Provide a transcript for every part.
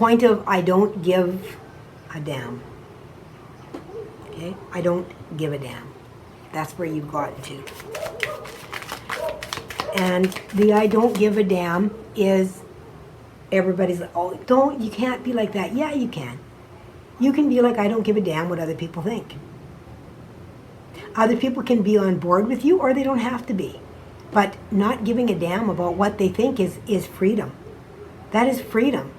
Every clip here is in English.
point of I don't give a damn. Okay? I don't give a damn. That's where you've gotten to. And the I don't give a damn is everybody's like, oh, you can't be like that. Yeah, you can. You can be like, I don't give a damn what other people think. Other people can be on board with you or they don't have to be. But not giving a damn about what they think is freedom. That is freedom.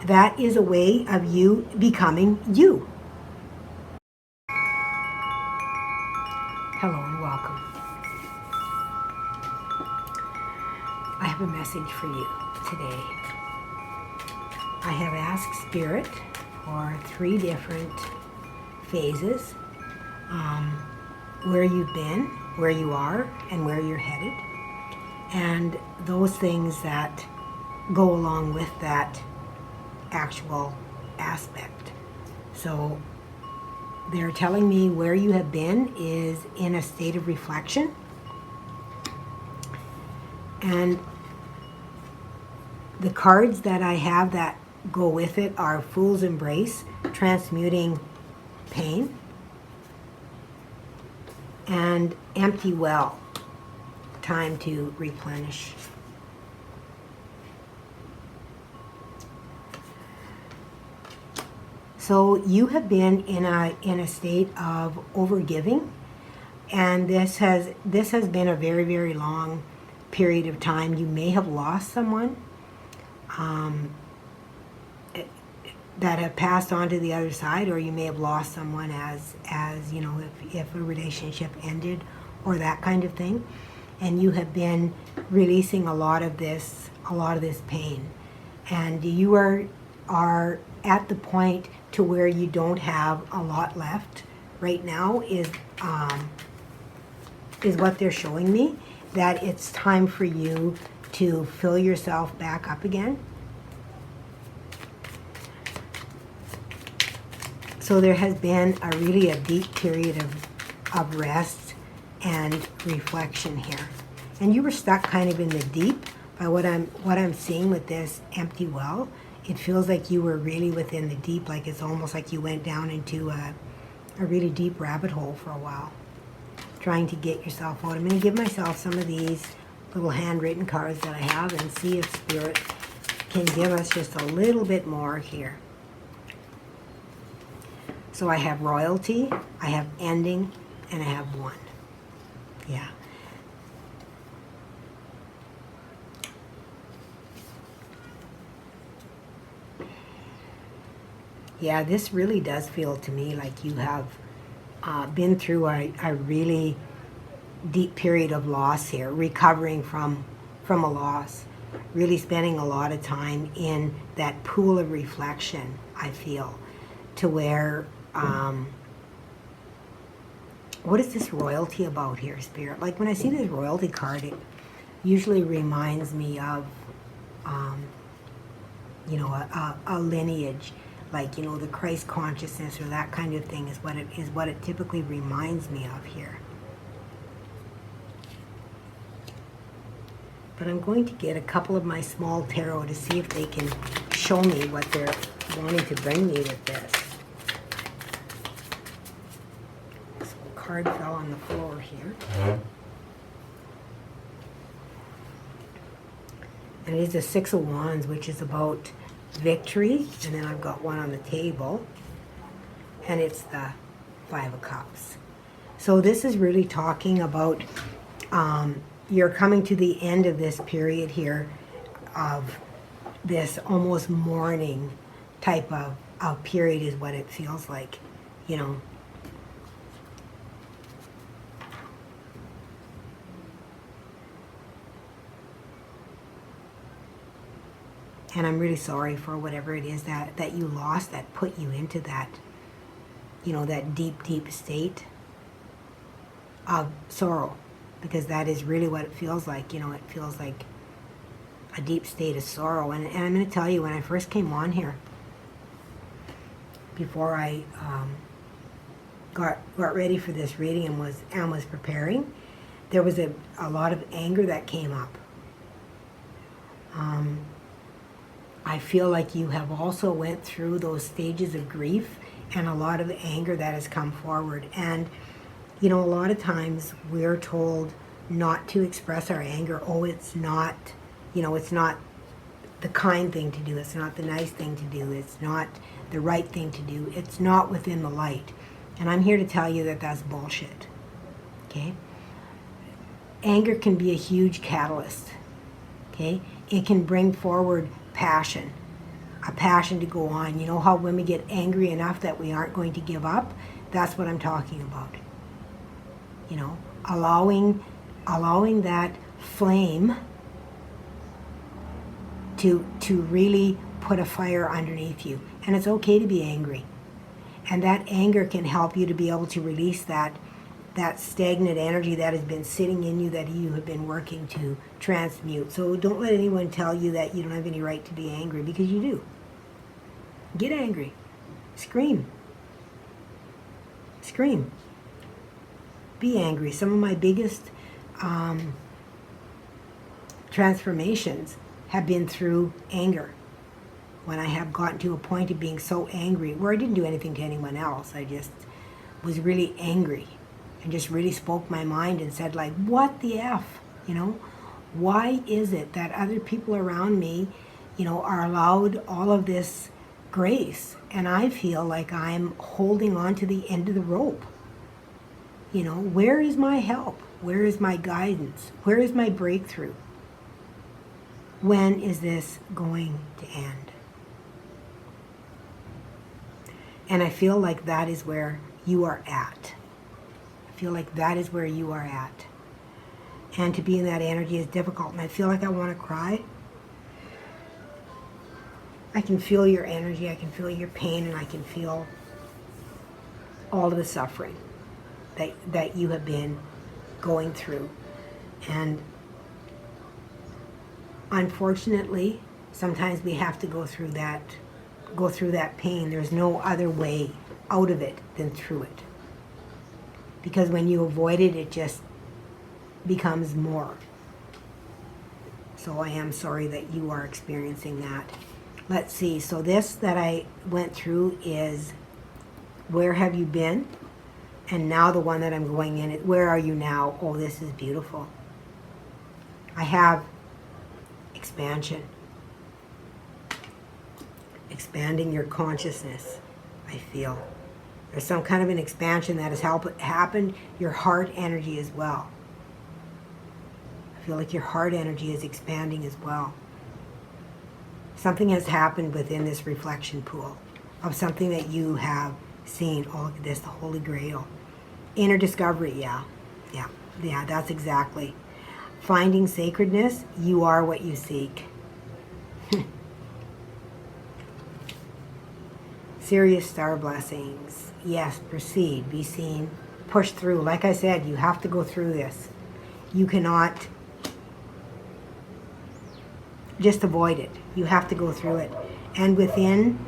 That is a way of you becoming you. Hello and welcome. I have a message for you today. I have asked Spirit for 3 different phases, where you've been, where you are, and where you're headed, and those things that go along with that actual aspect. So they're telling me where you have been is in a state of reflection, and the cards that I have that go with it are Fool's Embrace, transmuting pain, and Empty Well, time to replenish. So you have been in a state of overgiving, and this has been a very, very long period of time. You may have lost someone that have passed on to the other side, or you may have lost someone as you know, if a relationship ended or that kind of thing, and you have been releasing a lot of this pain, and you are at the point to where you don't have a lot left right now is what they're showing me, that it's time for you to fill yourself back up again. So there has been a deep period of rest and reflection here. And you were stuck kind of in the deep. By what I'm seeing with this empty well, it feels like you were really within the deep, like it's almost like you went down into a really deep rabbit hole for a while, trying to get yourself out. I'm going to give myself some of these little handwritten cards that I have and see if Spirit can give us just a little bit more here. So I have royalty, I have ending, and I have 1. Yeah. Yeah, this really does feel to me like you have been through a really deep period of loss here, recovering from a loss, really spending a lot of time in that pool of reflection, I feel, to where, what is this royalty about here, Spirit? Like when I see this royalty card, it usually reminds me of, you know, a lineage, like, you know, the Christ consciousness or that kind of thing is what it typically reminds me of here. But I'm going to get a couple of my small tarot to see if they can show me what they're wanting to bring me with this. So a card fell on the floor here. And it is the 6 of Wands, which is about victory. And then I've got one on the table. And it's the 5 of Cups. So this is really talking about you're coming to the end of this period here of this almost mourning type of period is what it feels like, you know. And I'm really sorry for whatever it is that you lost that put you into that, you know, that deep, deep state of sorrow. Because that is really what it feels like, you know, it feels like a deep state of sorrow. And I'm going to tell you, when I first came on here, before I got ready for this reading and was preparing, there was a lot of anger that came up. I feel like you have also went through those stages of grief and a lot of anger that has come forward. And, you know, a lot of times we're told not to express our anger. Oh, it's not, you know, it's not the kind thing to do. It's not the nice thing to do. It's not the right thing to do. It's not within the light. And I'm here to tell you that that's bullshit. Okay? Anger can be a huge catalyst. Okay? It can bring forward passion, a passion to go on. You know how when we get angry enough that we aren't going to give up? That's what I'm talking about. You know, allowing that flame to really put a fire underneath you. And it's okay to be angry. And that anger can help you to be able to release that stagnant energy that has been sitting in you that you have been working to transmute. So don't let anyone tell you that you don't have any right to be angry, because you do. Get angry. Scream. Scream. Be angry. Some of my biggest transformations have been through anger. When I have gotten to a point of being so angry, where I didn't do anything to anyone else, I just was really angry and just really spoke my mind and said, like, what the F, you know? Why is it that other people around me, you know, are allowed all of this grace, and I feel like I'm holding on to the end of the rope? You know, where is my help? Where is my guidance? Where is my breakthrough? When is this going to end? And I feel like that is where you are at. I feel like that is where you are at. And to be in that energy is difficult. And I feel like I want to cry. I can feel your energy. I can feel your pain. And I can feel all of the suffering that you have been going through. And unfortunately, sometimes we have to go through that pain. There's no other way out of it than through it. Because when you avoid it, it just becomes more. So I am sorry that you are experiencing that. Let's see. So this that I went through is, where have you been? And now the one that I'm going in, where are you now? Oh, this is beautiful. I have expansion. Expanding your consciousness, I feel. There's some kind of an expansion that has happened. Your heart energy as well. I feel like your heart energy is expanding as well. Something has happened within this reflection pool of something that you have seen. Oh, look at this, the Holy Grail. Inner discovery, yeah, that's exactly. Finding sacredness, you are what you seek. Serious star blessings. Yes, proceed, be seen, push through. Like I said, you have to go through this. You cannot just avoid it. You have to go through it. And within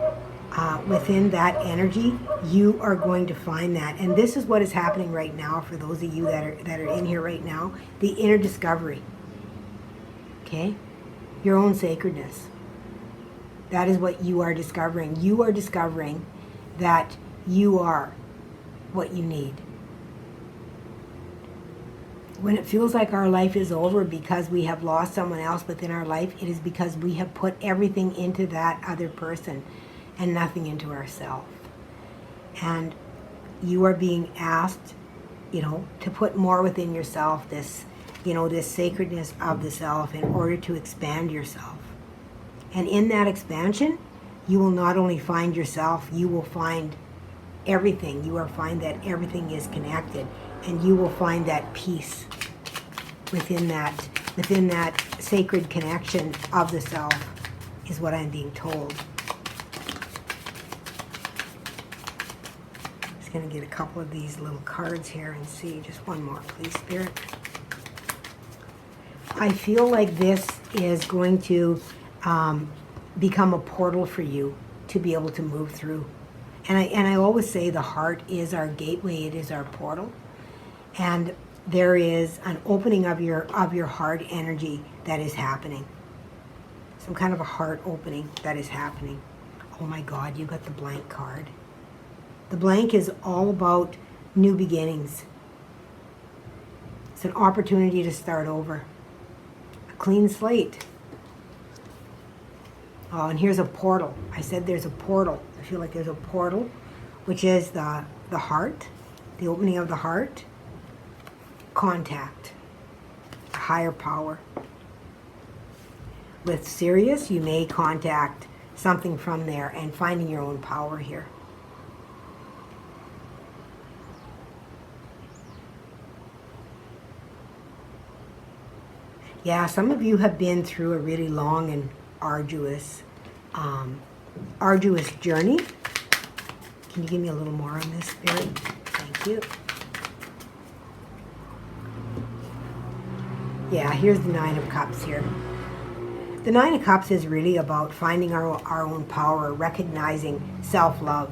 that energy, you are going to find that. And this is what is happening right now for those of you that are in here right now. The inner discovery. Okay? Your own sacredness. That is what you are discovering. You are discovering that you are what you need. When it feels like our life is over because we have lost someone else within our life, it is because we have put everything into that other person and nothing into ourselves. And you are being asked, you know, to put more within yourself, this, you know, this sacredness of the self in order to expand yourself. And in that expansion, you will not only find yourself, you will find everything. You will find that everything is connected, and you will find that peace within that sacred connection of the self, is what I'm being told. Just going to get a couple of these little cards here and see. Just one more, please, Spirit. I feel like this is going to become a portal for you to be able to move through. And I always say the heart is our gateway, it is our portal. And there is an opening of your heart energy that is happening. some kind of a heart opening that is happening. Oh my God, you got the blank card. The blank is all about new beginnings. It's an opportunity to start over. A clean slate. Oh, and here's a portal. I said there's a portal. I feel like there's a portal, which is the heart, the opening of the heart, contact, a higher power. With Sirius, you may contact something from there and finding your own power here. Yeah, some of you have been through a really long and arduous journey. Can you give me a little more on this, Spirit? Thank you. Yeah, here's the Nine of Cups here. The Nine of Cups is really about finding our own power, recognizing self-love,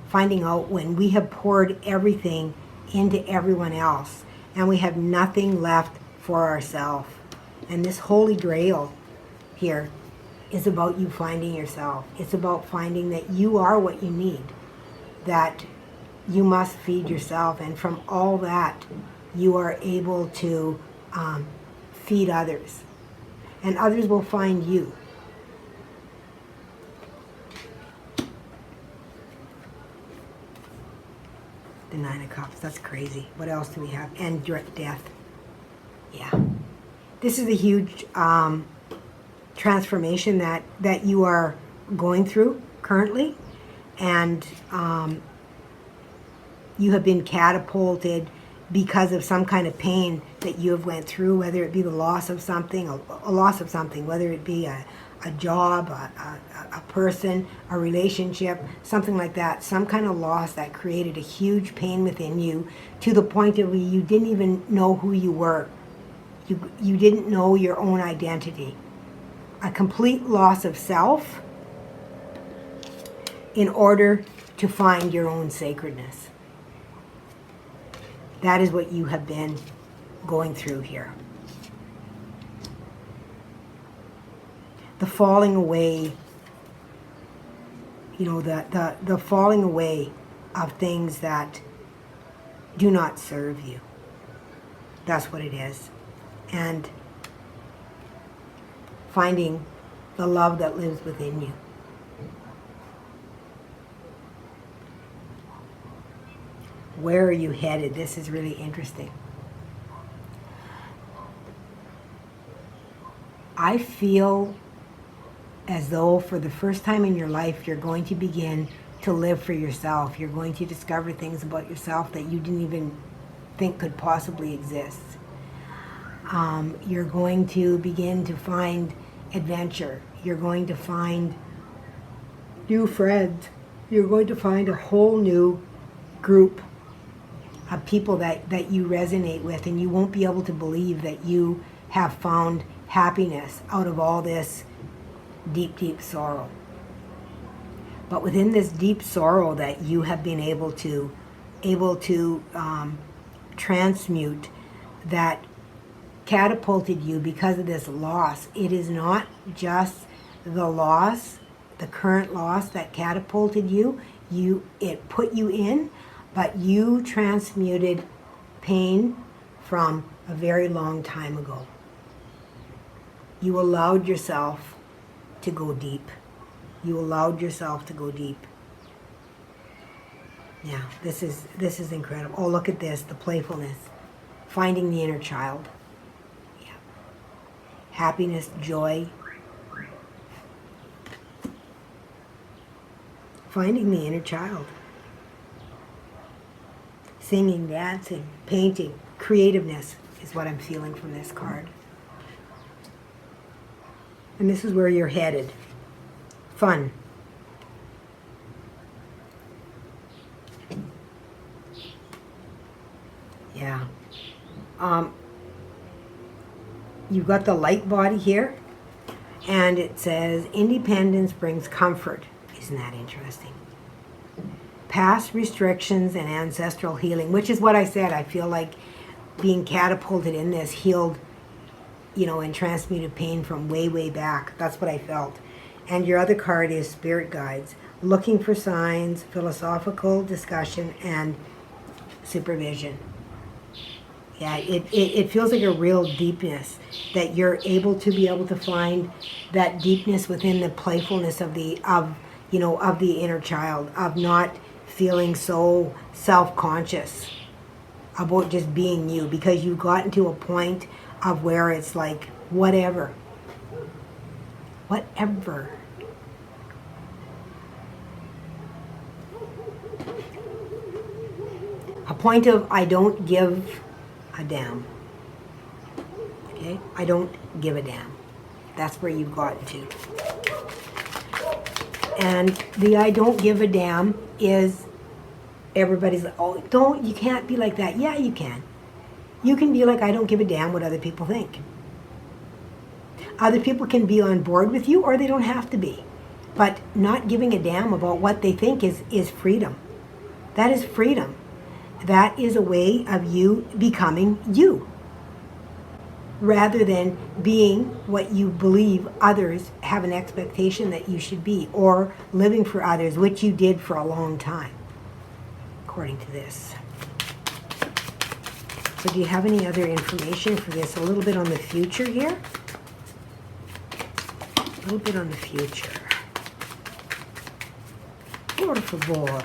finding out when we have poured everything into everyone else and we have nothing left for ourselves. And this Holy Grail here is about you finding yourself. It's about finding that you are what you need, that you must feed yourself, and from all that you are able to feed others, and others will find you. The Nine of Cups, that's crazy. What else do we have? And death. Yeah. This is a huge transformation that you are going through currently, and you have been catapulted because of some kind of pain that you have went through, whether it be the loss of something, a loss of something, whether it be a job, a person, a relationship, something like that, some kind of loss that created a huge pain within you to the point of where you didn't even know who you were. You didn't know your own identity. A complete loss of self in order to find your own sacredness. That is what you have been going through here. The falling away, the falling away of things that do not serve you. That's what it is. And finding the love that lives within you. Where are you headed? This is really interesting. I feel as though for the first time in your life, you're going to begin to live for yourself. You're going to discover things about yourself that you didn't even think could possibly exist. You're going to begin to find adventure. You're going to find new friends. You're going to find a whole new group of people that you resonate with, and you won't be able to believe that you have found happiness out of all this deep, deep sorrow. But within this deep sorrow that you have been able to transmute, that catapulted you because of this loss. It is not just the loss, the current loss that catapulted you. It put you in, but you transmuted pain from a very long time ago. You allowed yourself to go deep. You allowed yourself to go deep. Yeah, this is incredible. Oh, look at this, the playfulness. Finding the inner child. Yeah. Happiness, joy. Finding the inner child. Singing, dancing, painting, creativeness is what I'm feeling from this card. And this is where you're headed. Fun. Yeah. You've got the light body here, and it says, independence brings comfort. Isn't that interesting? Past restrictions and ancestral healing, which is what I said. I feel like being catapulted in this healed and transmuted pain from way, way back. That's what I felt. And your other card is spirit guides, looking for signs, philosophical discussion, and supervision. Yeah, it feels like a real deepness, that you're able to find that deepness within the playfulness of the inner child, of not feeling so self-conscious about just being you, because you've gotten to a point of where it's like whatever. A point of I don't give a damn. Okay? I don't give a damn. That's where you've gotten to. And the I don't give a damn is everybody's like, oh, you can't be like that. Yeah, you can. You can be like, I don't give a damn what other people think. Other people can be on board with you, or they don't have to be. But not giving a damn about what they think is freedom. That is freedom. That is a way of you becoming you, rather than being what you believe others have an expectation that you should be, or living for others, which you did for a long time, according to this. So do you have any other information for this? A little bit on the future here? A little bit on the future. Por favor.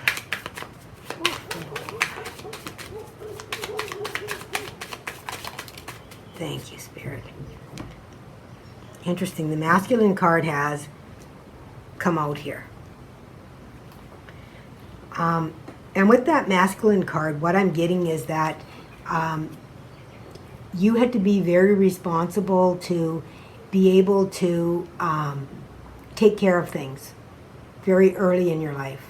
Thank you, Spirit. Interesting. The masculine card has come out here. And with that masculine card, what I'm getting is that you had to be very responsible to be able to take care of things very early in your life.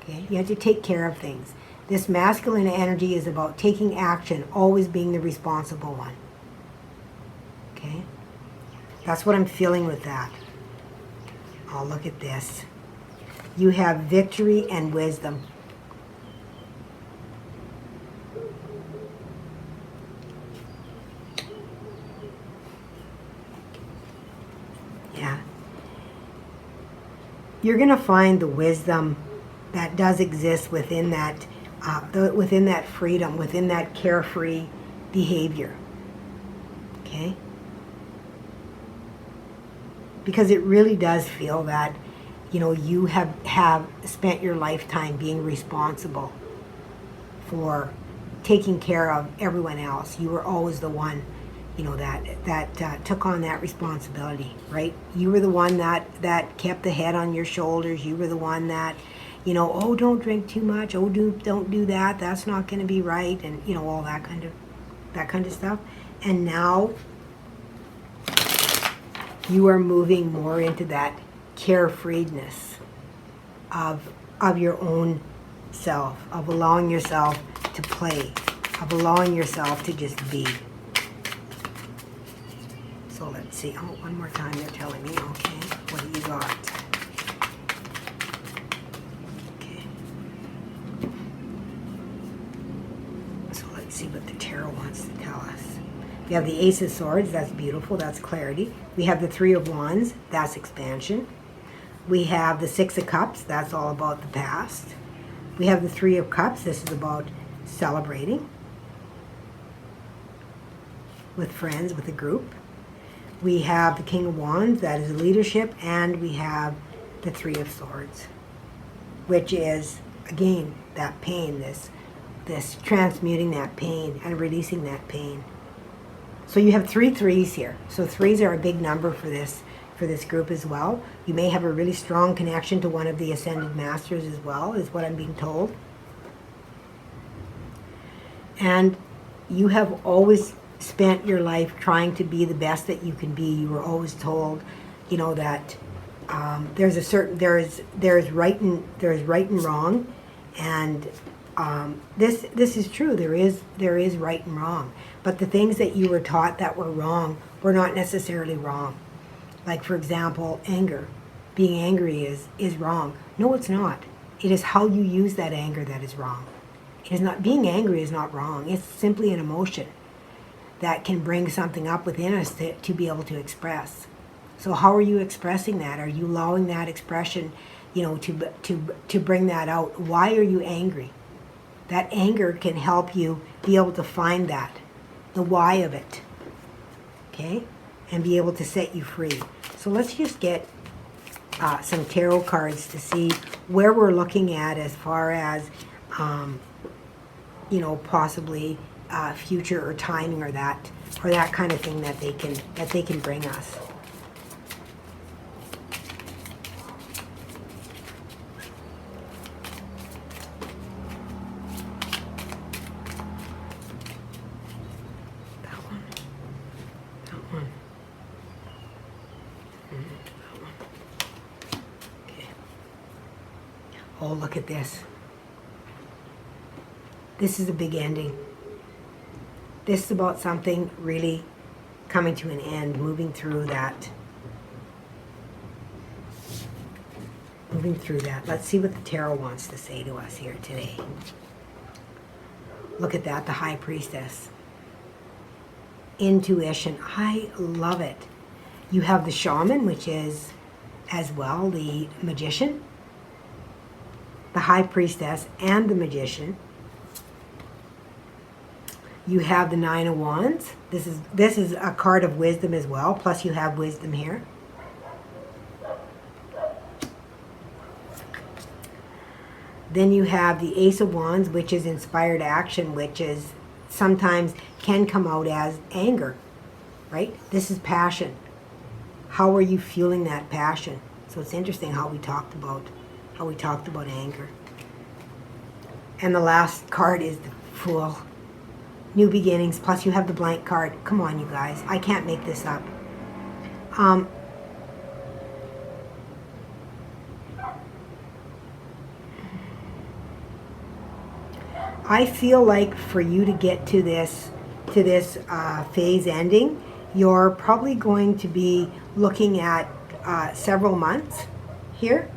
Okay? You had to take care of things. This masculine energy is about taking action, always being the responsible one. Okay? That's what I'm feeling with that. Oh, look at this. You have victory and wisdom. Yeah. You're going to find the wisdom that does exist within that freedom, within that carefree behavior. Okay? Because it really does feel that, you have spent your lifetime being responsible for taking care of everyone else. You were always the one, that took on that responsibility, right? You were the one that kept the head on your shoulders. You were the one that, oh, don't drink too much. Oh, don't do that. That's not going to be right. And, all that kind of stuff. And now you are moving more into that carefreeness of your own self, of allowing yourself to play, of allowing yourself to just be. So let's see. Oh, one more time they're telling me. Okay, what do you got? Okay. So let's see what the tarot wants to tell us. We have the Ace of Swords. That's beautiful. That's clarity. We have the Three of Wands. That's expansion. We have the Six of Cups. That's all about the past. We have the Three of Cups. This is about celebrating with friends, with a group. We have the King of Wands, that is leadership, and we have the Three of Swords, which is, again, that pain, this transmuting that pain and releasing that pain. So you have 3 threes here. So threes are a big number for this group as well. You may have a really strong connection to one of the Ascended Masters as well, is what I'm being told. And you have always spent your life trying to be the best that you can be. You were always told, that there's right and wrong, and this is true. There is right and wrong, but the things that you were taught that were wrong were not necessarily wrong. Like, for example, anger. Being angry is wrong. No, it's not. It is how you use that anger that is wrong. It is not. Being angry is not wrong. It's simply an emotion. that can bring something up within us to be able to express. So how are you expressing that? Are you allowing that expression, to bring that out? Why are you angry? That anger can help you be able to find that, the why of it, okay? And be able to set you free. So let's just get some tarot cards to see where we're looking at as far as, possibly future or timing or that kind of thing that they can bring us. Oh, look at this. This is a big ending. This is about something really coming to an end, moving through that. Let's see what the tarot wants to say to us here today. Look at that, the High Priestess. Intuition. I love it. You have the Shaman, which is as well the Magician, the High Priestess, and the Magician. You have the Nine of Wands. This is a card of wisdom as well, plus you have wisdom here. Then you have the Ace of Wands, which is inspired action, which is sometimes can come out as anger, right? This is passion. How are you fueling that passion? So it's interesting how we talked about anger. And the last card is the Fool. New beginnings, plus you have the blank card. Come on, you guys. I can't make this up. I feel like for you to get to this phase ending, you're probably going to be looking at several months here.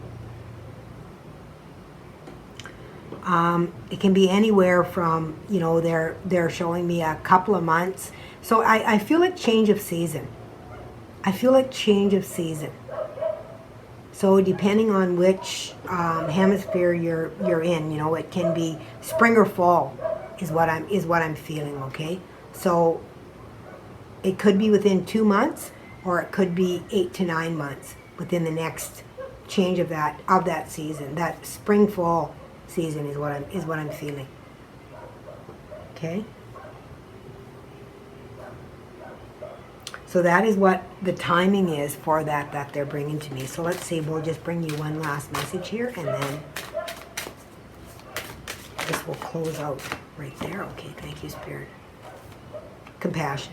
It can be anywhere from, they're showing me a couple of months. So I feel like change of season. So depending on which hemisphere you're in, it can be spring or fall is what I'm feeling, okay? So it could be within 2 months, or it could be 8 to 9 months within the next change of that season. That spring fall season is what I'm feeling. Okay? So that is what the timing is for that they're bringing to me. So let's see, we'll just bring you one last message here, and then this will close out right there. Okay, thank you, Spirit. Compassion.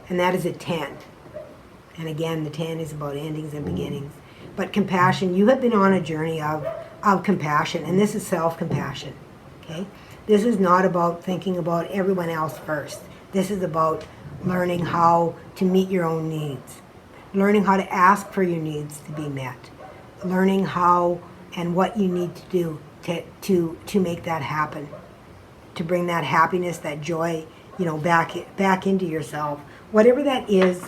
And that is a 10. And again, the 10 is about endings and beginnings. But compassion, you have been on a journey of compassion, and this is self-compassion, okay? This is not about thinking about everyone else first. This is about learning how to meet your own needs, learning how to ask for your needs to be met, learning how and what you need to do to make that happen, to bring that happiness, that joy, back into yourself. Whatever that is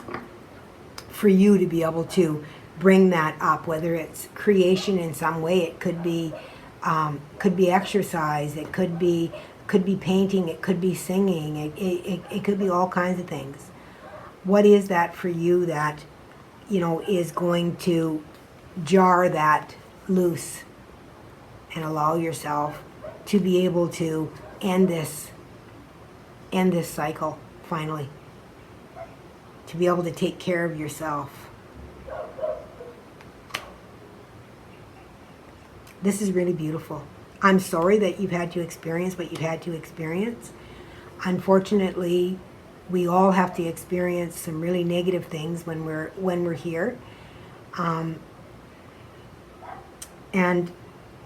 for you to be able to bring that up, whether it's creation in some way, it could be exercise, it could be painting, it could be singing, it could be all kinds of things. What is that for you that is going to jar that loose and allow yourself to be able to end this cycle finally, to be able to take care of yourself. This is really beautiful. I'm sorry that you've had to experience what you've had to experience. Unfortunately, we all have to experience some really negative things when we're here. And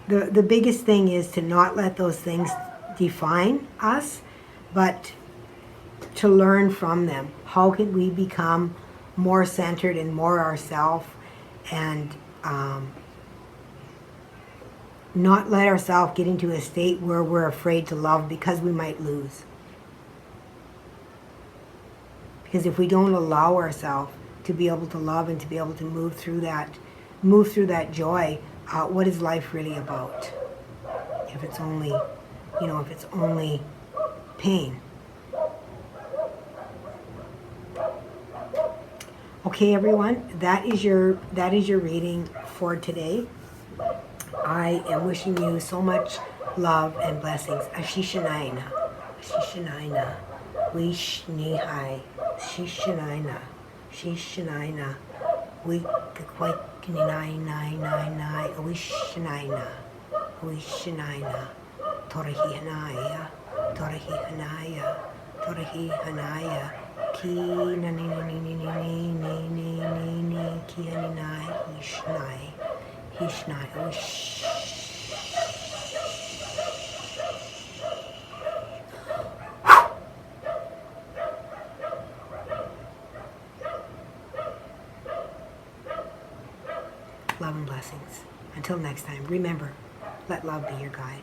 the biggest thing is to not let those things define us, but to learn from them. How can we become more centered and more ourselves, and not let ourselves get into a state where we're afraid to love because we might lose. Because if we don't allow ourselves to be able to love and to be able to move through that joy, what is life really about? If it's only, if it's only pain. Okay, everyone, that is your reading for today. I am wishing you so much love and blessings. Ashishanaina, Ashishanaina, Wishnihai, Shishanaina, Shishanaina, Wikakwaikinaina, Wishnaina, Wishnaina, Torahihanaya, Torahihanaya, Torahihanaya, Ki na ni ni ni ni ni ni ni ni ni ki ni nai hishnai wish. Love and blessings. Until next time, remember, let love be your guide.